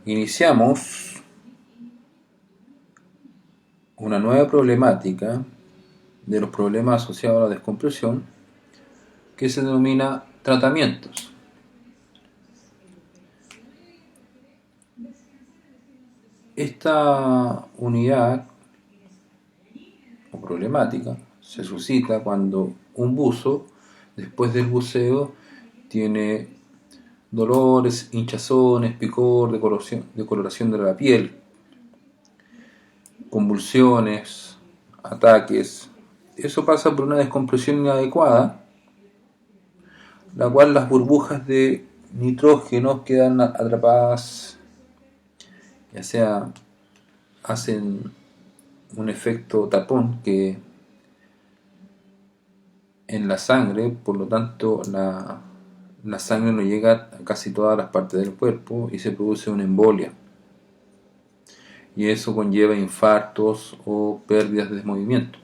iniciamos una nueva problemática de los problemas asociados a la descompresión que se denomina tratamientos. Esta unidad o problemática se suscita cuando un buzo, después del buceo, tiene dolores, hinchazones, picor, decoloración de la piel, convulsiones, ataques. Eso pasa por una descompresión inadecuada, la cual las burbujas de nitrógeno quedan atrapadas, ya sea hacen un efecto tapón que en la sangre, por lo tanto la sangre no llega a casi todas las partes del cuerpo y se produce una embolia, y eso conlleva infartos o pérdidas de movimiento.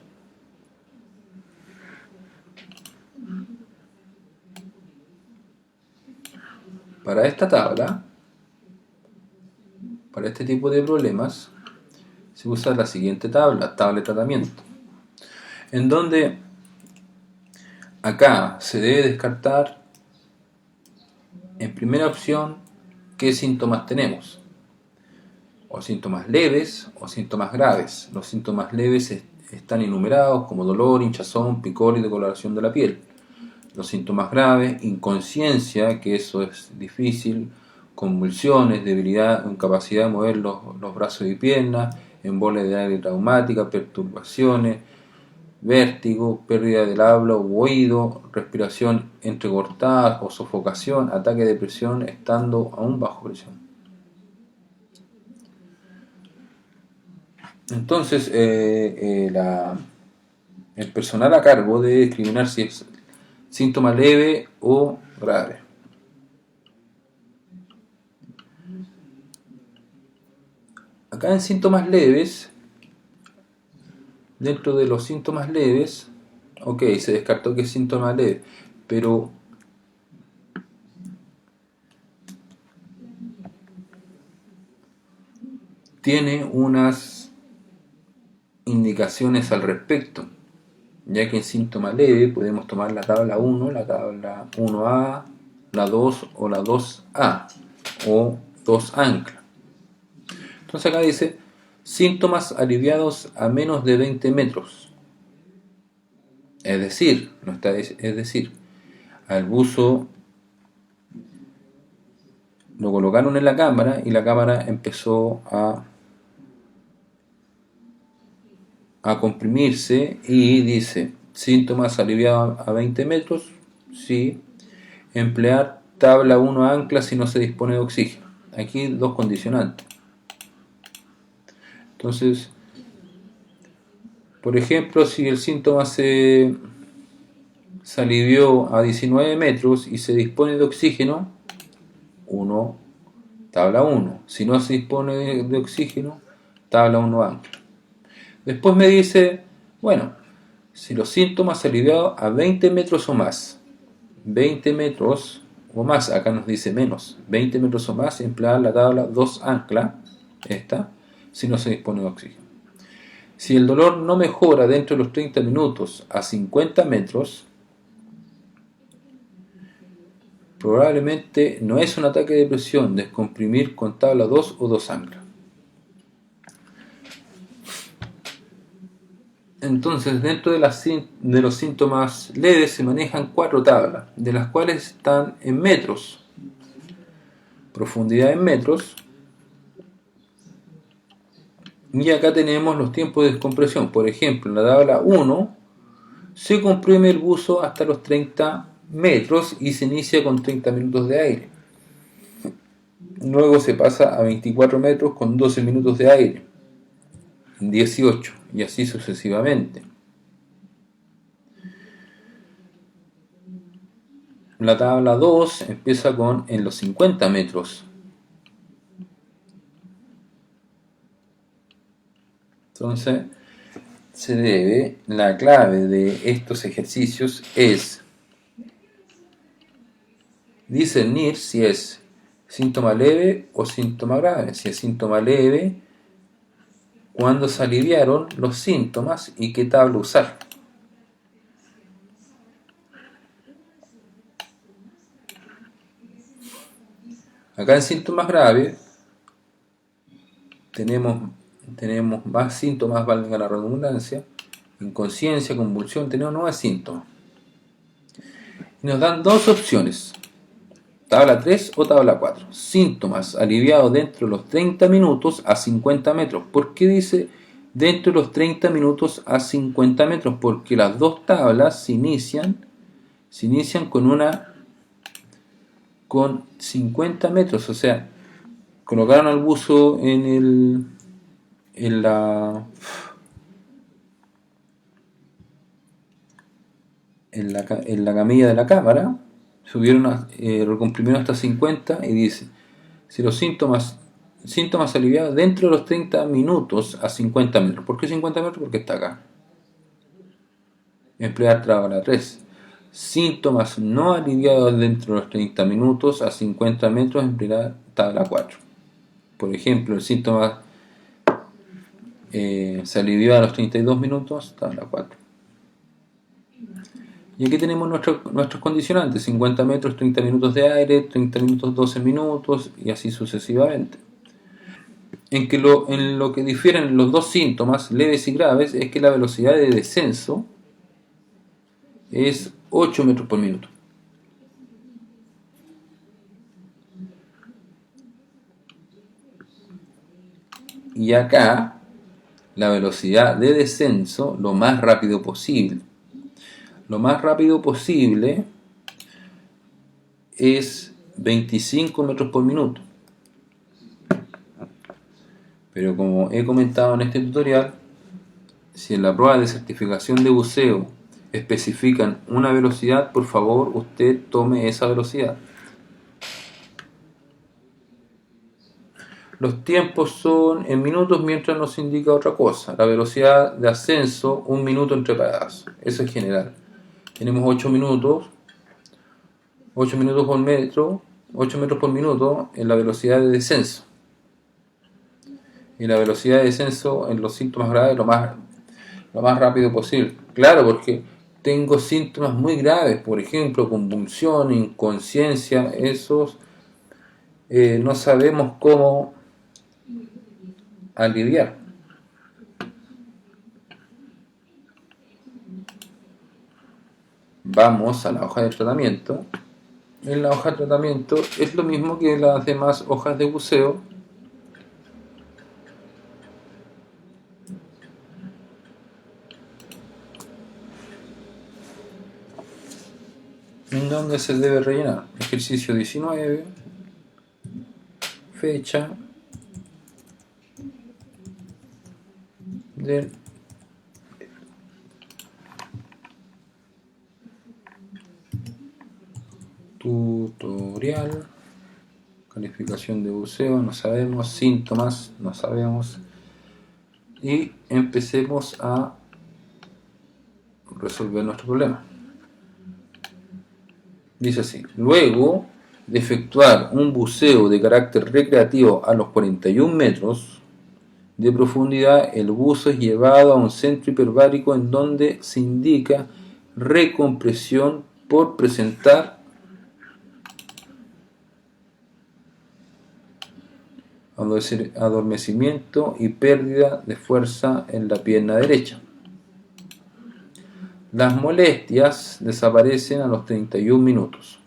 Para esta tabla, para este tipo de problemas, se usa la siguiente tabla de tratamiento, en donde acá se debe descartar en primera opción qué síntomas tenemos, o síntomas leves o síntomas graves. Los síntomas leves están enumerados como dolor, hinchazón, picor y decoloración de la piel. Los síntomas graves, inconsciencia, que eso es difícil, convulsiones, debilidad, incapacidad de mover los brazos y piernas, embolia de aire traumática, perturbaciones, vértigo, pérdida del habla o oído, respiración entrecortada o sofocación, ataque de presión estando aún bajo presión. Entonces, el personal a cargo debe discriminar si es síntoma leve o grave. Acá en síntomas leves, dentro de los síntomas leves, ok, se descartó que es síntoma leve, pero tiene unas indicaciones al respecto, ya que en síntoma leve podemos tomar la tabla 1, la tabla 1A, la 2 o la 2A, o 2 ancla. Entonces acá dice síntomas aliviados a menos de 20 metros. Es decir, al buzo lo colocaron en la cámara y la cámara empezó a comprimirse y dice síntomas aliviados a 20 metros, sí, emplear tabla 1 ancla si no se dispone de oxígeno. Aquí dos condicionantes. Entonces, por ejemplo, si el síntoma se alivió a 19 metros y se dispone de oxígeno, tabla 1. Si no se dispone de oxígeno, tabla 1 ancla. Después me dice, bueno, si los síntomas se aliviaron a 20 metros o más, 20 metros o más, acá nos dice menos, 20 metros o más, emplear la tabla 2 ancla, esta, si no se dispone de oxígeno. Si el dolor no mejora dentro de los 30 minutos a 50 metros, probablemente no es un ataque de presión, descomprimir con tabla 2 o 2 ancla. Entonces, dentro de los síntomas leves se manejan 4 tablas, de las cuales están en metros, profundidad en metros, y acá tenemos los tiempos de descompresión. Por ejemplo, en la tabla 1 se comprime el buzo hasta los 30 metros y se inicia con 30 minutos de aire. Luego se pasa a 24 metros con 12 minutos de aire, 18, y así sucesivamente. La tabla 2 empieza en los 50 metros. Entonces, la clave de estos ejercicios es discernir si es síntoma leve o síntoma grave. Si es síntoma leve, ¿cuándo se aliviaron los síntomas y qué tabla usar? Acá en síntomas graves tenemos más síntomas, valga la redundancia, inconsciencia, convulsión, tenemos 9 síntomas. Y nos dan dos opciones, tabla 3 o tabla 4. Síntomas aliviados dentro de los 30 minutos a 50 metros. ¿Por qué dice dentro de los 30 minutos a 50 metros? Porque las dos tablas se inician con 50 metros, o sea, colocaron al buzo en la camilla de la cámara, recomprimieron hasta 50 y dice, si los síntomas aliviados dentro de los 30 minutos a 50 metros. ¿Por qué 50 metros? Porque está acá. Emplear tabla 3. Síntomas no aliviados dentro de los 30 minutos a 50 metros, emplear tabla 4. Por ejemplo, el síntoma se alivió a los 32 minutos, tabla 4. Y aquí tenemos nuestros condicionantes, 50 metros, 30 minutos de aire, 30 minutos, 12 minutos, y así sucesivamente. En lo que difieren los dos síntomas, leves y graves, es que la velocidad de descenso es 8 metros por minuto. Y acá, la velocidad de descenso, lo más rápido posible. Lo más rápido posible es 25 metros por minuto. Pero como he comentado en este tutorial, si en la prueba de certificación de buceo especifican una velocidad, por favor usted tome esa velocidad. Los tiempos son en minutos mientras nos indica otra cosa. La velocidad de ascenso, 1 minuto entre paradas. Eso es general. Tenemos 8 minutos por metro, 8 metros por minuto en la velocidad de descenso. Y la velocidad de descenso en los síntomas graves lo más rápido posible. Claro, porque tengo síntomas muy graves, por ejemplo, convulsión, inconsciencia, esos no sabemos cómo aliviar. Vamos a la hoja de tratamiento. En la hoja de tratamiento es lo mismo que las demás hojas de buceo. En donde se debe rellenar ejercicio 19, fecha del tutorial, calificación de buceo, no sabemos, síntomas, no sabemos, y empecemos a resolver nuestro problema. Dice así: luego de efectuar un buceo de carácter recreativo a los 41 metros de profundidad, el buzo es llevado a un centro hiperbárico en donde se indica recompresión por presentar adormecimiento y pérdida de fuerza en la pierna derecha. Las molestias desaparecen a los 31 minutos.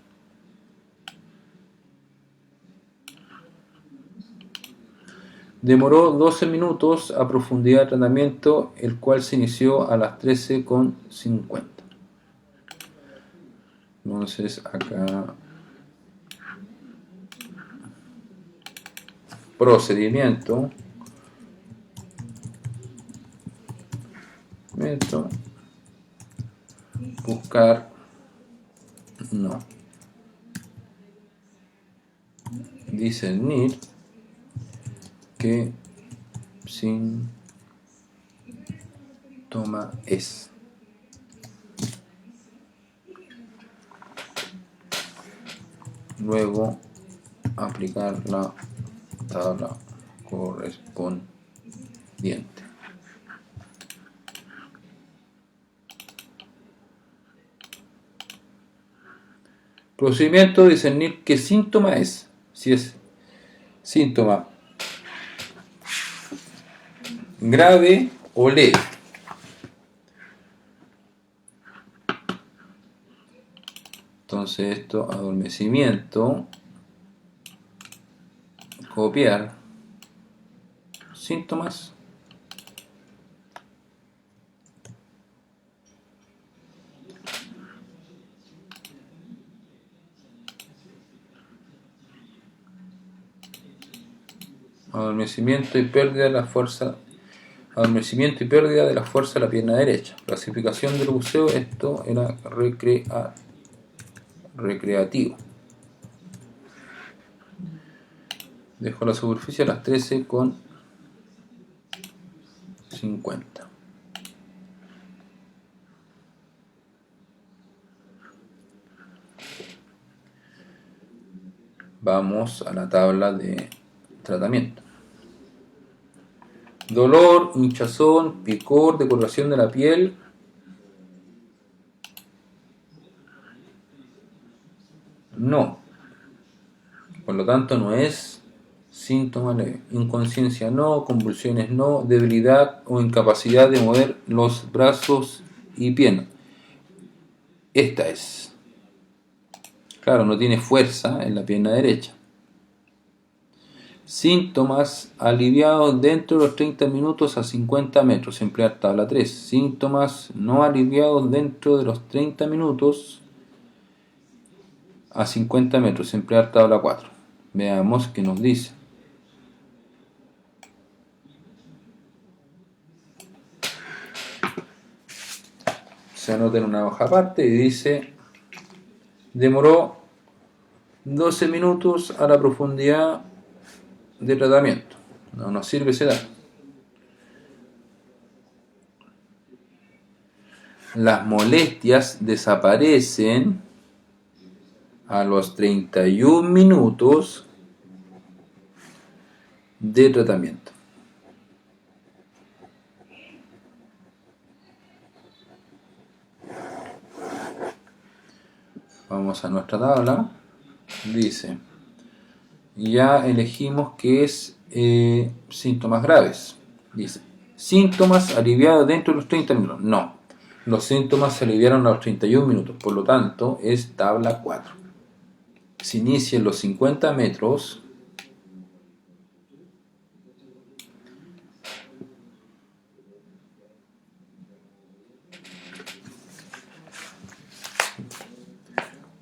Demoró 12 minutos a profundidad de tratamiento, el cual se inició a las 13:50. Entonces acá procedimiento, buscar, no, discernir qué síntoma es. Luego aplicar la tabla correspondiente. Procedimiento: discernir qué síntoma es. Si es síntoma grave o leve. Entonces esto, adormecimiento, copiar síntomas, adormecimiento y pérdida de la fuerza, adormecimiento y pérdida de la fuerza de la pierna derecha. Clasificación del buceo, esto era recreativo. Dejo la superficie a las 13:50. Vamos a la tabla de tratamiento. Dolor, hinchazón, picor, decoloración de la piel. No. Por lo tanto, no es síntoma leve. Inconsciencia no, convulsiones no, debilidad o incapacidad de mover los brazos y piernas. Esta es. Claro, no tiene fuerza en la pierna derecha. Síntomas aliviados dentro de los 30 minutos a 50 metros, emplear tabla 3. Síntomas no aliviados dentro de los 30 minutos a 50 metros, emplear tabla 4. Veamos qué nos dice. Se anota en una hoja aparte y dice: demoró 12 minutos a la profundidad de tratamiento. No nos sirve ese dato. Las molestias desaparecen a los 31 minutos de tratamiento. Vamos a nuestra tabla. Dice, ya elegimos que es síntomas graves. Dice, síntomas aliviados dentro de los 30 minutos. No, los síntomas se aliviaron a los 31 minutos. Por lo tanto, es tabla 4. Se inicia en los 50 metros.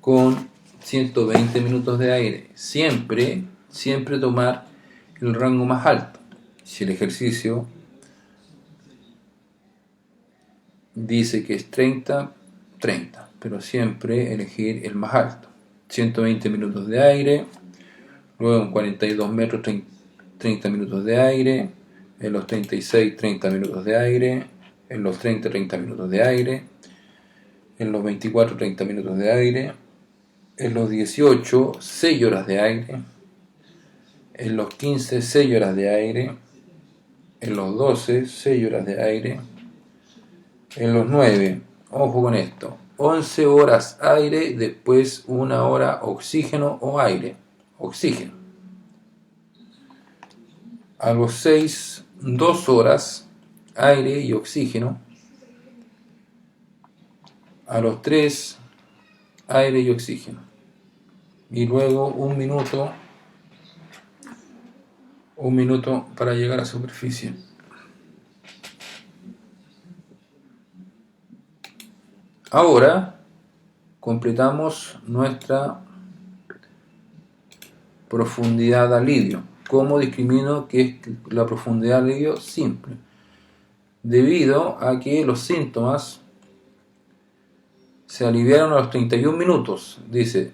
Con 120 minutos de aire. Siempre tomar el rango más alto. Si el ejercicio dice que es 30, pero siempre elegir el más alto. 120 minutos de aire, luego en 42 metros 30 minutos de aire, en los 36 30 minutos de aire, en los 30 minutos de aire, en los 24 30 minutos de aire, en los 18 6 horas de aire, en los 15 6 horas de aire, en los 12 6 horas de aire, en los 9, ojo con esto, 11 horas aire, después 1 hora oxígeno o aire, oxígeno. A los 6, 2 horas aire y oxígeno. A los 3, aire y oxígeno. Y luego 1 minuto para llegar a superficie. Ahora completamos nuestra profundidad de alivio. ¿Cómo discrimino qué es la profundidad de alivio? Simple. Debido a que los síntomas se aliviaron a los 31 minutos. Dice,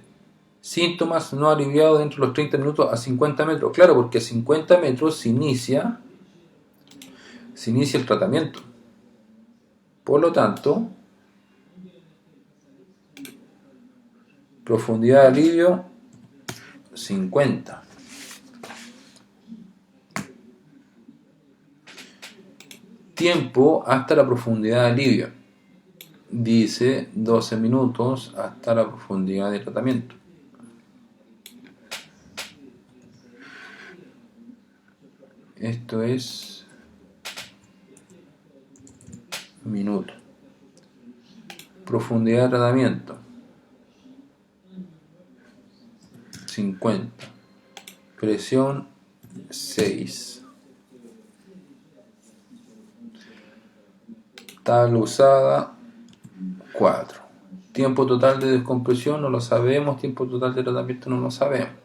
síntomas no aliviados dentro de los 30 minutos a 50 metros. Claro, porque a 50 metros se inicia el tratamiento. Por lo tanto, profundidad de alivio 50. Tiempo hasta la profundidad de alivio. Dice 12 minutos hasta la profundidad de tratamiento. Esto es minuto. Profundidad de tratamiento 50. Presión 6. Tabla usada 4. Tiempo total de descompresión no lo sabemos. Tiempo total de tratamiento no lo sabemos.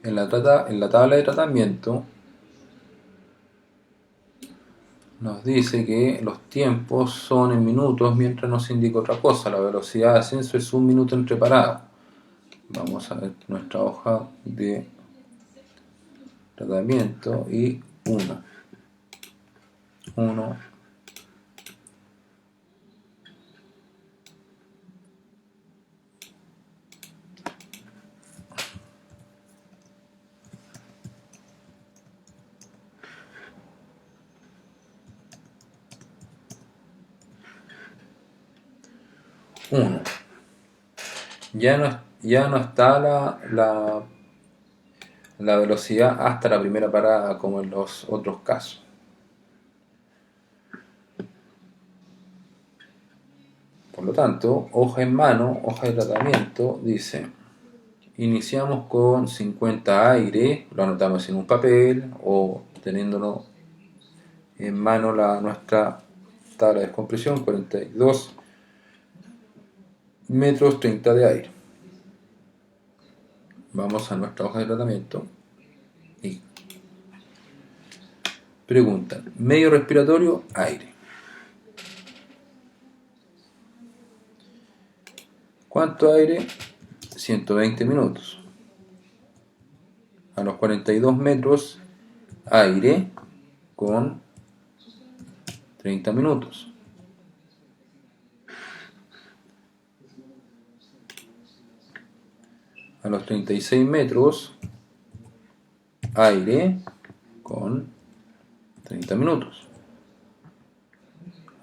En la tabla de tratamiento nos dice que los tiempos son en minutos mientras nos indica otra cosa. La velocidad de ascenso es 1 minuto entre paradas. Vamos a ver nuestra hoja de tratamiento y 1. 1. Ya no está la velocidad hasta la primera parada como en los otros casos. Por lo tanto, hoja en mano, hoja de tratamiento, dice: iniciamos con 50 aire, lo anotamos en un papel o teniéndolo en mano nuestra tabla de descompresión, 42 metros 30 de aire. Vamos a nuestra hoja de tratamiento y preguntan: medio respiratorio, aire. ¿Cuánto aire? 120 minutos. A los 42 metros, aire con 30 minutos. A los 36 metros, aire con 30 minutos.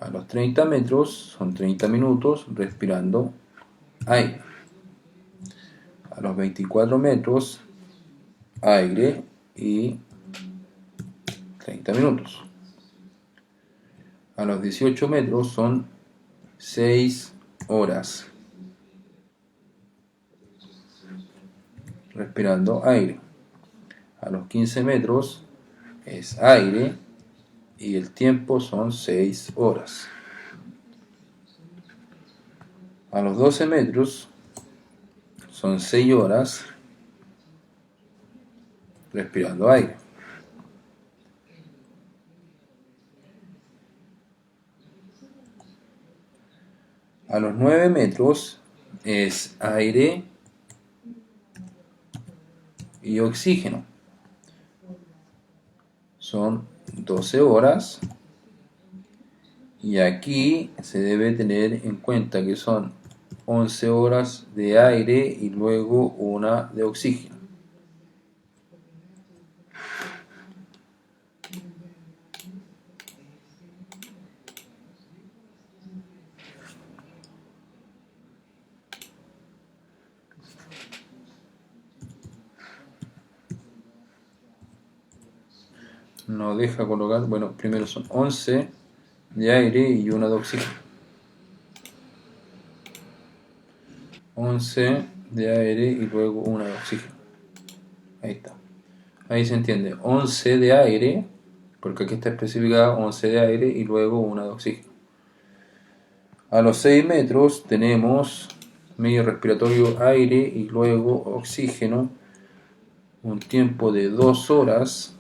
A los 30 metros son 30 minutos respirando aire. A los 24 metros, aire y 30 minutos. A los 18 metros son 6 horas respirando aire. A los 15 metros es aire y el tiempo son 6 horas. A los 12 metros son 6 horas respirando aire. A los 9 metros es aire y oxígeno. Son 12 horas. Y aquí se debe tener en cuenta que son 11 horas de aire y luego una de oxígeno. Nos deja colocar, bueno, primero son 11 de aire y una de oxígeno. 11 de aire y luego una de oxígeno. Ahí está. Ahí se entiende. 11 de aire, porque aquí está especificado 11 de aire y luego una de oxígeno. A los 6 metros tenemos medio respiratorio aire y luego oxígeno. Un tiempo de 2 horas.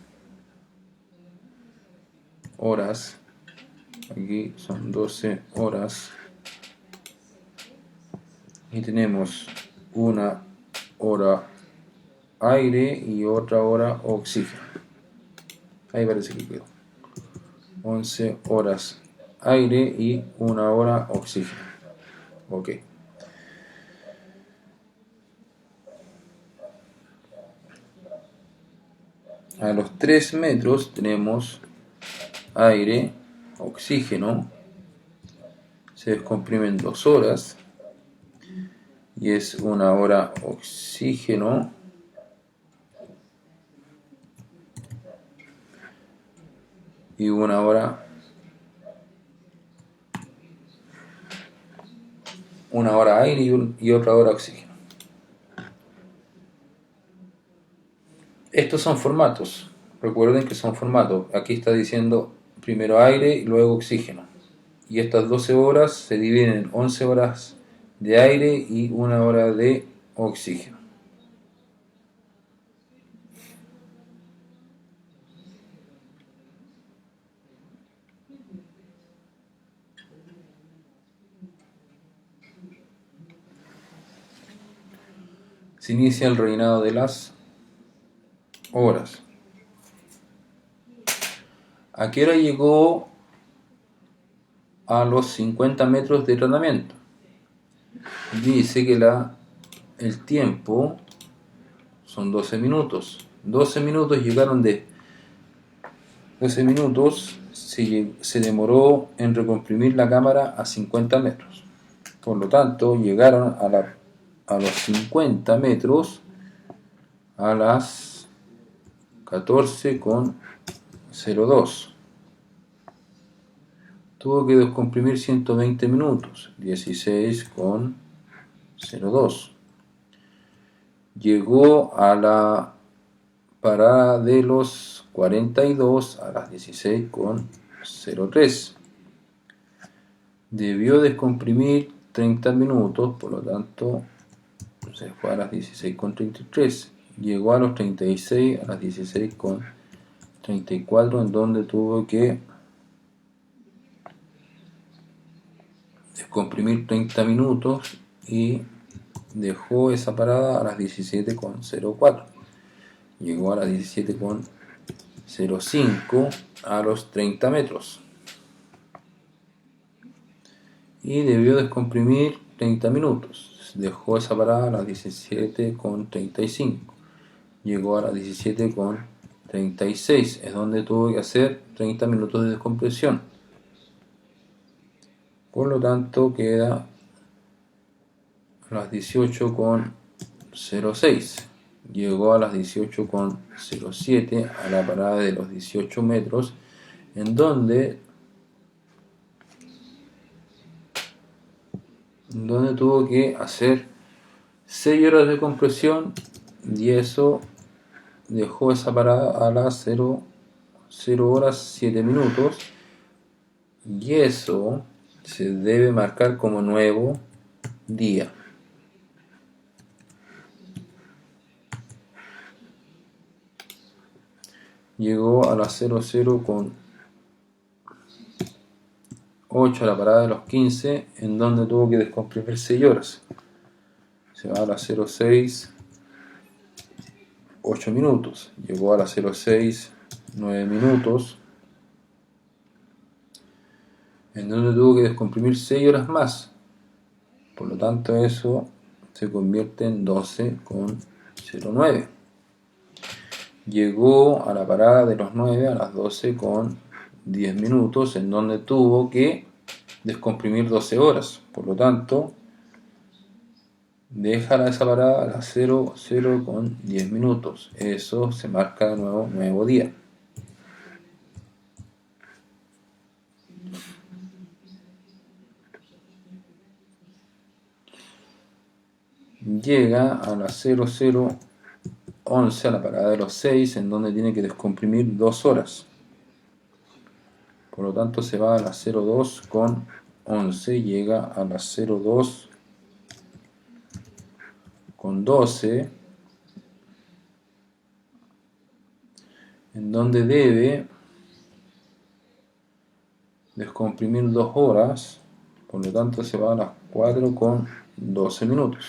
Aquí son 12 horas. Y tenemos una hora aire y otra hora oxígeno. Ahí parece que quedó. 11 horas aire y 1 hora oxígeno. Ok. A los 3 metros tenemos aire, oxígeno, se descomprime en 2 horas y es 1 hora oxígeno y 1 hora aire y otra hora oxígeno. Estos son formatos, recuerden que son formatos. Aquí está diciendo primero aire y luego oxígeno. Y estas 12 horas se dividen en 11 horas de aire y 1 hora de oxígeno. Se inicia el reinado de las horas. ¿A qué hora llegó a los 50 metros de tratamiento? Dice que el tiempo son 12 minutos. 12 minutos llegaron de 12 minutos se demoró en recomprimir la cámara a 50 metros. Por lo tanto, llegaron a los 50 metros a las 14,02. Tuvo que descomprimir 120 minutos, 16,02. Llegó a la parada de los 42 a las 16,03. Debió descomprimir 30 minutos, por lo tanto se fue a las 16,33. Llegó a los 36 a las 16,34, en donde tuvo que descomprimir 30 minutos y dejó esa parada a las 17,04. Llegó a las 17,05 a los 30 metros y debió descomprimir 30 minutos. Dejó esa parada a las 17,35. Llegó a las 17,36, es donde tuvo que hacer 30 minutos de descompresión. Por lo tanto, queda a las 18,06. Llegó a las 18,07 a la parada de los 18 metros, en donde tuvo que hacer 6 horas de compresión, y eso dejó esa parada a las 0 horas 7 minutos, y eso se debe marcar como nuevo día. Llegó a las 00,8 a la parada de los 15, en donde tuvo que descomprimir 6 horas. Se va a las 06, 8 minutos. Llegó a las 06, 9 minutos, en donde tuvo que descomprimir 6 horas más. Por lo tanto, eso se convierte en 12,09. Llegó a la parada de los 9 a las 12,10 minutos, en donde tuvo que descomprimir 12 horas. Por lo tanto, deja esa parada a las 00,10 minutos. Eso se marca de nuevo día. Llega a las 00,11 a la parada de los 6, en donde tiene que descomprimir 2 horas. Por lo tanto, se va a las 02,11, llega a las 02,12, en donde debe descomprimir 2 horas. Por lo tanto, se va a las 4,12 minutos.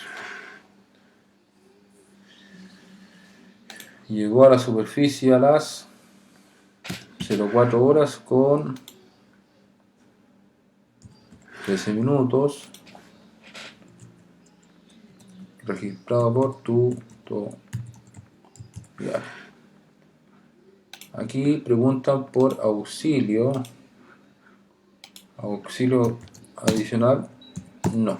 Llegó a la superficie a las 0,4 horas con 13 minutos registrado por tutorial. Aquí preguntan por auxilio adicional, no.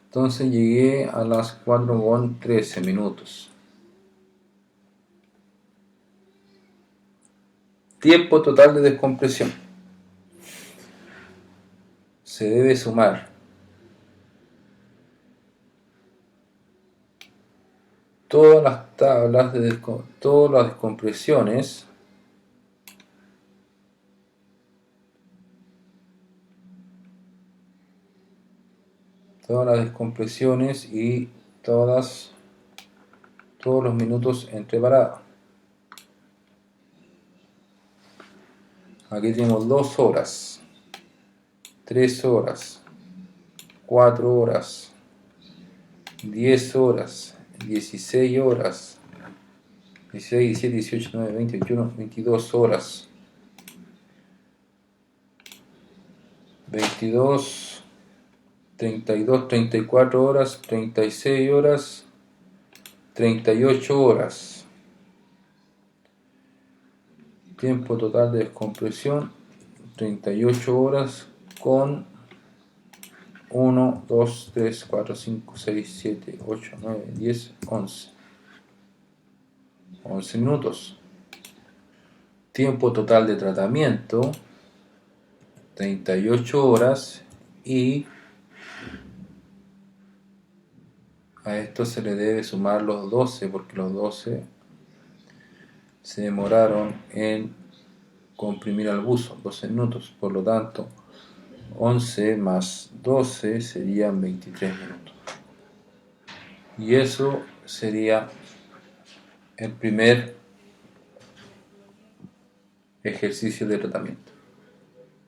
Entonces llegué a las 4,13 minutos. Tiempo total de descompresión. Se debe sumar todas las tablas de todas las descompresiones y todos los minutos entre paradas. Aquí tenemos 2 horas, 3 horas, 4 horas, 10 horas, 16 horas, 16, 17, 18, 19, 20, 21, 22 horas, 22, 32, 34 horas, 36 horas, 38 horas. Tiempo total de descompresión, 38 horas con 1, 2, 3, 4, 5, 6, 7, 8, 9, 10, 11. 11 minutos. Tiempo total de tratamiento, 38 horas, y a esto se le debe sumar los 12 porque los 12 se demoraron en comprimir al buzo, 12 minutos. Por lo tanto, 11 más 12 serían 23 minutos. Y eso sería el primer ejercicio de tratamiento.